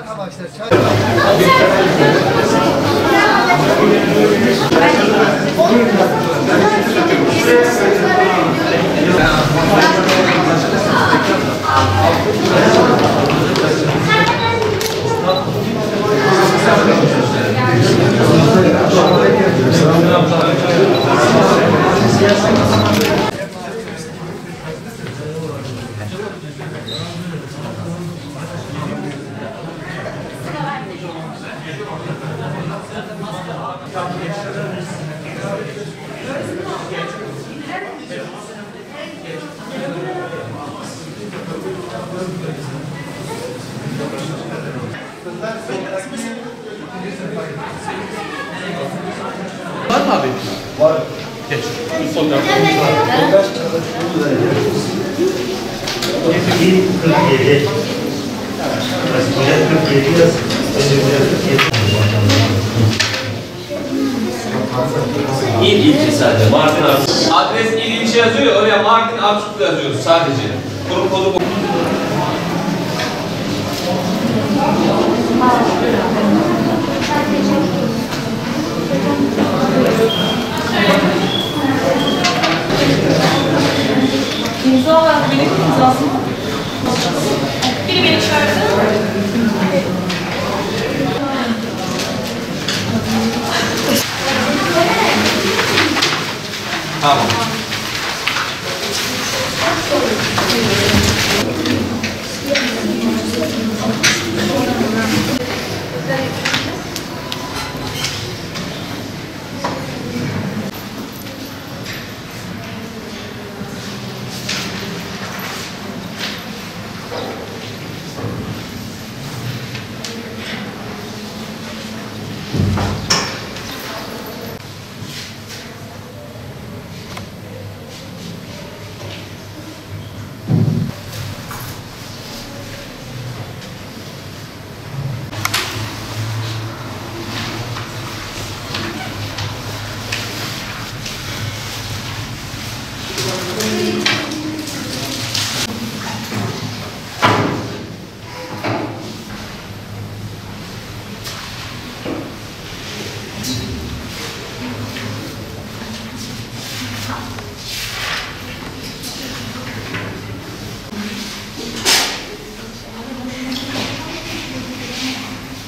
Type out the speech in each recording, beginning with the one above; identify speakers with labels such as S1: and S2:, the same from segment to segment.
S1: Arkadaşlar
S2: var mı abi?
S1: var.
S2: Geç. Bir fotoğraf.
S3: 47. Hocam 47 yaz.
S4: İl ilçe sadece. Mardin Arçuk. Adres il ilçe yazıyor ya, oraya Mardin Arçuk yazıyoruz sadece. Kurum kodu bu.
S5: İmza var, benim imzası mı? Biri beni çağırdı.
S4: Tamam.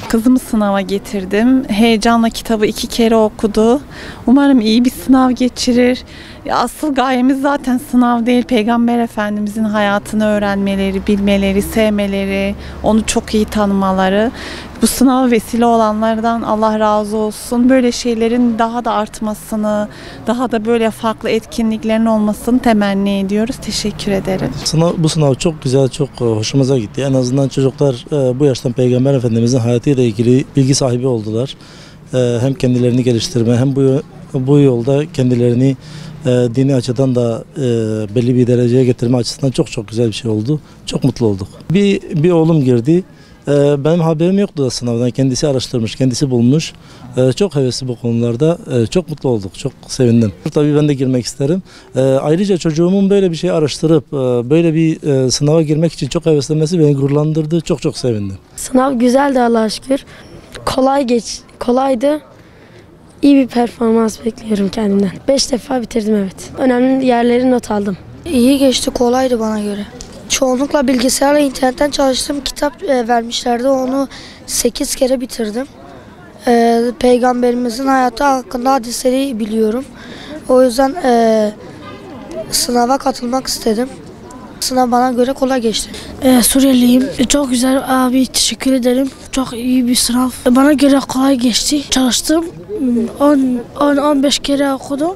S6: Kızımı sınava getirdim. Heyecanla kitabı 2 kere okudu. Umarım iyi bir sınav geçirir. Asıl gayemiz zaten sınav değil. Peygamber Efendimizin hayatını öğrenmeleri, bilmeleri, sevmeleri, onu çok iyi tanımaları. Bu sınava vesile olanlardan Allah razı olsun. Böyle şeylerin daha da artmasını, daha da böyle farklı etkinliklerin olmasını temenni ediyoruz. Teşekkür ederim.
S7: Bu sınav çok güzel, çok hoşumuza gitti. En azından çocuklar bu yaştan Peygamber Efendimizin hayatıyla ilgili bilgi sahibi oldular. Hem kendilerini geliştirme hem bu yolda kendilerini dini açıdan da belli bir dereceye getirme açısından çok güzel bir şey oldu. Çok mutlu olduk. Bir oğlum girdi. Benim haberim yoktu da sınavdan. Kendisi araştırmış, kendisi bulmuş. Çok hevesli bu konularda. Çok mutlu olduk, çok sevindim. Tabii ben de girmek isterim. Ayrıca çocuğumun böyle bir şey araştırıp böyle bir sınava girmek için çok heveslenmesi beni gururlandırdı. Çok sevindim.
S8: Sınav güzeldi Allah'a şükür. Kolaydı. İyi bir performans bekliyorum kendimden. 5 defa bitirdim, evet. Önemli yerleri not aldım.
S9: İyi geçti, kolaydı bana göre. Çoğunlukla bilgisayarla internetten çalıştım. Kitap vermişlerdi, onu 8 kere bitirdim. Peygamberimizin hayatı hakkında hadisleri biliyorum. O yüzden sınava katılmak istedim. Sınav bana göre kolay geçti.
S10: Suriyeliyim. Çok güzel abi, teşekkür ederim. Çok iyi bir sınav. Bana göre kolay geçti. Çalıştım. 10-15 kere okudum.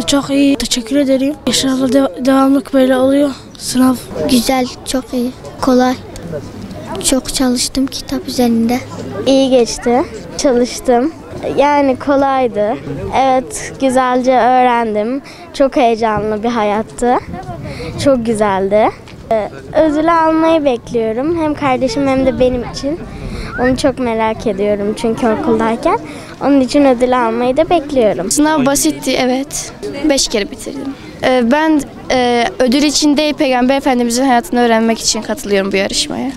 S10: Çok iyi. Teşekkür ederim. İnşallah devamlık böyle oluyor sınav.
S11: Güzel, çok iyi. Kolay. Çok çalıştım kitap üzerinde.
S12: İyi geçti. Çalıştım. Yani kolaydı. Evet, güzelce öğrendim. Çok heyecanlı bir hayattı. Çok güzeldi. Ödül almayı bekliyorum. Hem kardeşim hem de benim için. Onu çok merak ediyorum çünkü okuldayken. Onun için ödül almayı da bekliyorum.
S13: Sınav basitti, evet. 5 kere bitirdim. Ben
S12: ödül için değil, Peygamber Efendimizin hayatını öğrenmek için katılıyorum bu yarışmaya.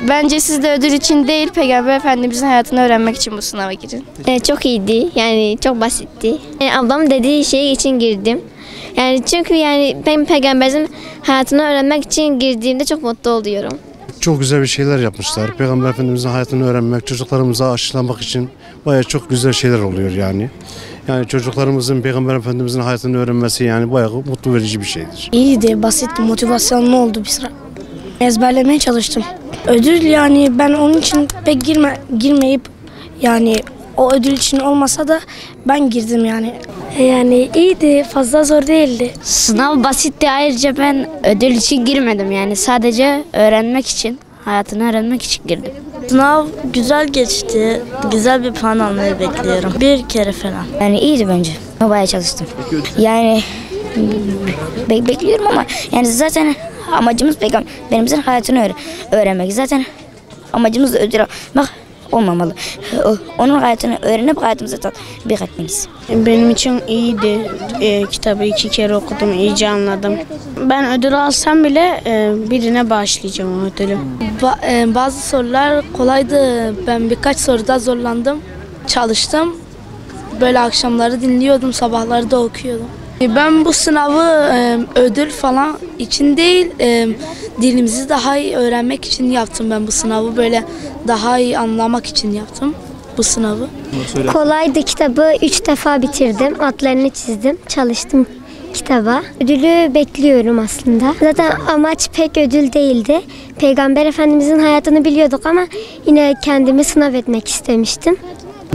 S12: Bence siz de ödül için değil, Peygamber Efendimizin hayatını öğrenmek için bu sınava girin.
S11: Çok iyiydi. Yani çok basitti. Ablam dediği şey için girdim. Yani çünkü ben peygamberimizin hayatını öğrenmek için girdiğimde çok mutlu oluyorum.
S1: Çok güzel bir şeyler yapmışlar. Peygamber Efendimizin hayatını öğrenmek, çocuklarımıza aşılamak için bayağı çok güzel şeyler oluyor yani. Yani çocuklarımızın Peygamber Efendimizin hayatını öğrenmesi yani bayağı mutlu verici bir şeydir.
S10: İyiydi, basitti, motivasyonlu oldu bir sıra. Ezberlemeye çalıştım. Ödül ben onun için pek girmeyip o ödül için olmasa da ben girdim yani.
S11: Yani iyiydi, fazla zor değildi.
S12: Sınav basitti, ayrıca ben ödül için girmedim sadece öğrenmek için, hayatını öğrenmek için girdim.
S10: Sınav güzel geçti. Güzel bir puan almayı bekliyorum. Bir kere falan.
S12: İyiydi bence. Bayağı çalıştım. Bekliyorum ama zaten amacımız Peygamberimizin hayatını öğrenmek. Zaten amacımız da ödül almak olmamalı. Onun hayatını öğrenip hayatımıza tatbik etmeliyiz.
S10: Benim için iyiydi. Kitabı 2 kere okudum, iyice anladım. Ben ödül alsam bile birine bağışlayacağım o ödülü. Bazı sorular kolaydı. Ben birkaç soruda zorlandım. Çalıştım. Böyle akşamları dinliyordum, sabahları da okuyordum. Ben bu sınavı ödül falan için değil, dilimizi daha iyi öğrenmek için yaptım ben bu sınavı. Böyle daha iyi anlamak için yaptım bu sınavı.
S11: Kolaydı, kitabı 3 defa bitirdim. Adlarını çizdim, çalıştım kitaba. Ödülü bekliyorum aslında. Zaten amaç pek ödül değildi. Peygamber Efendimizin hayatını biliyorduk ama yine kendimi sınav etmek istemiştim.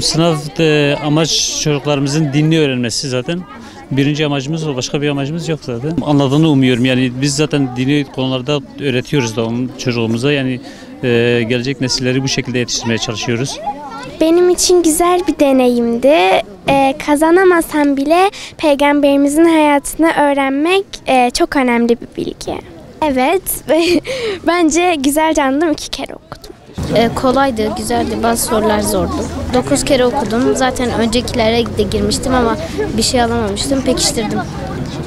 S3: Sınav amaç çocuklarımızın dinini öğrenmesi zaten. Birinci amacımız o, başka bir amacımız yok zaten. Anladığını umuyorum. Biz zaten dini konularda öğretiyoruz da onun çocuğumuza. Gelecek nesilleri bu şekilde yetiştirmeye çalışıyoruz.
S12: Benim için güzel bir deneyimdi. Kazanamasam bile Peygamberimizin hayatını öğrenmek çok önemli bir bilgi. Evet, bence güzelce anladım, 2 kere okudum.
S11: Kolaydı, güzeldi. Bazı sorular zordu. 9 kere okudum. Zaten öncekilere de girmiştim ama bir şey alamamıştım. Pekiştirdim.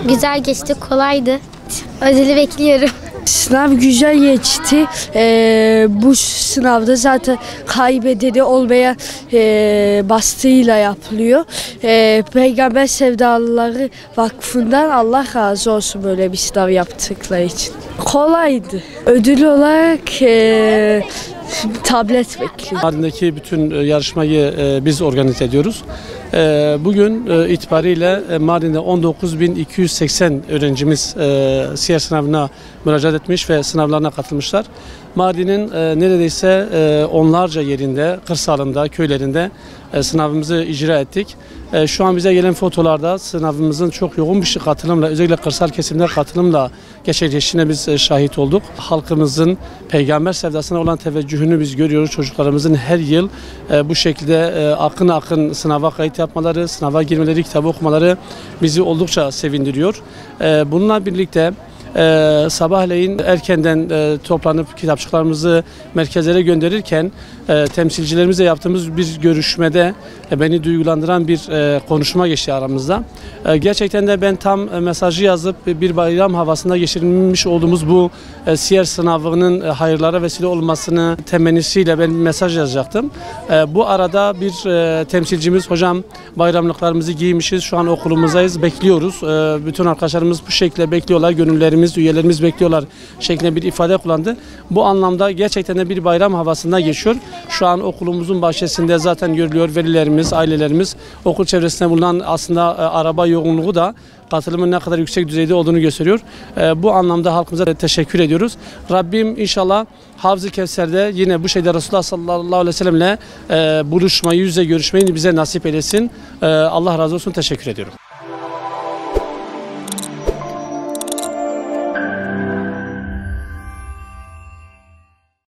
S11: Güzel geçti, kolaydı. Ödülü bekliyorum.
S10: Sınav güzel geçti. Bu sınavda zaten kaybedeni olmaya bastığıyla yapılıyor. Peygamber Sevdalıları Vakfı'ndan Allah razı olsun böyle bir sınav yaptıkları için. Kolaydı. Ödül olarak tablet bekliyorum.
S2: Mardin'deki bütün yarışmayı biz organize ediyoruz. Bugün itibariyle Mardin'de 19.280 öğrencimiz siyer sınavına müracaat etmiş ve sınavlarına katılmışlar. Mardin'in neredeyse onlarca yerinde, kırsalında, köylerinde sınavımızı icra ettik. Şu an bize gelen fotolarda sınavımızın çok yoğun bir katılımla, özellikle kırsal kesimde katılımla gerçekleştiğine biz şahit olduk. Halkımızın peygamber sevdasına olan teveccühünü biz görüyoruz. Çocuklarımızın her yıl bu şekilde akın akın sınava kayıt yapmaları, sınava girmeleri, kitabı okumaları bizi oldukça sevindiriyor. Bununla birlikte sabahleyin erkenden toplanıp kitapçıklarımızı merkezlere gönderirken temsilcilerimizle yaptığımız bir görüşmede beni duygulandıran bir konuşma geçti aramızda. Gerçekten de ben tam mesajı yazıp bir bayram havasında geçirilmiş olduğumuz bu siyer sınavının hayırlara vesile olmasını temennisiyle ben bir mesaj yazacaktım. Bu arada bir temsilcimiz, hocam bayramlıklarımızı giymişiz, şu an okulumuzdayız, bekliyoruz. Bütün arkadaşlarımız bu şekilde bekliyorlar, gönüllerimiz, üyelerimiz bekliyorlar şeklinde bir ifade kullandı. Bu anlamda gerçekten de bir bayram havasında geçiyor. Şu an okulumuzun bahçesinde zaten görülüyor, velilerimiz, ailelerimiz, okul çevresinde bulunan aslında araba yoğunluğu da katılımın ne kadar yüksek düzeyde olduğunu gösteriyor. Bu anlamda halkımıza teşekkür ediyoruz. Rabbim inşallah Havz-ı Kevser'de yine bu şeyde Resulullah sallallahu aleyhi ve sellemle buluşmayı, yüz yüze görüşmeyi bize nasip eylesin. Allah razı olsun, teşekkür ediyorum.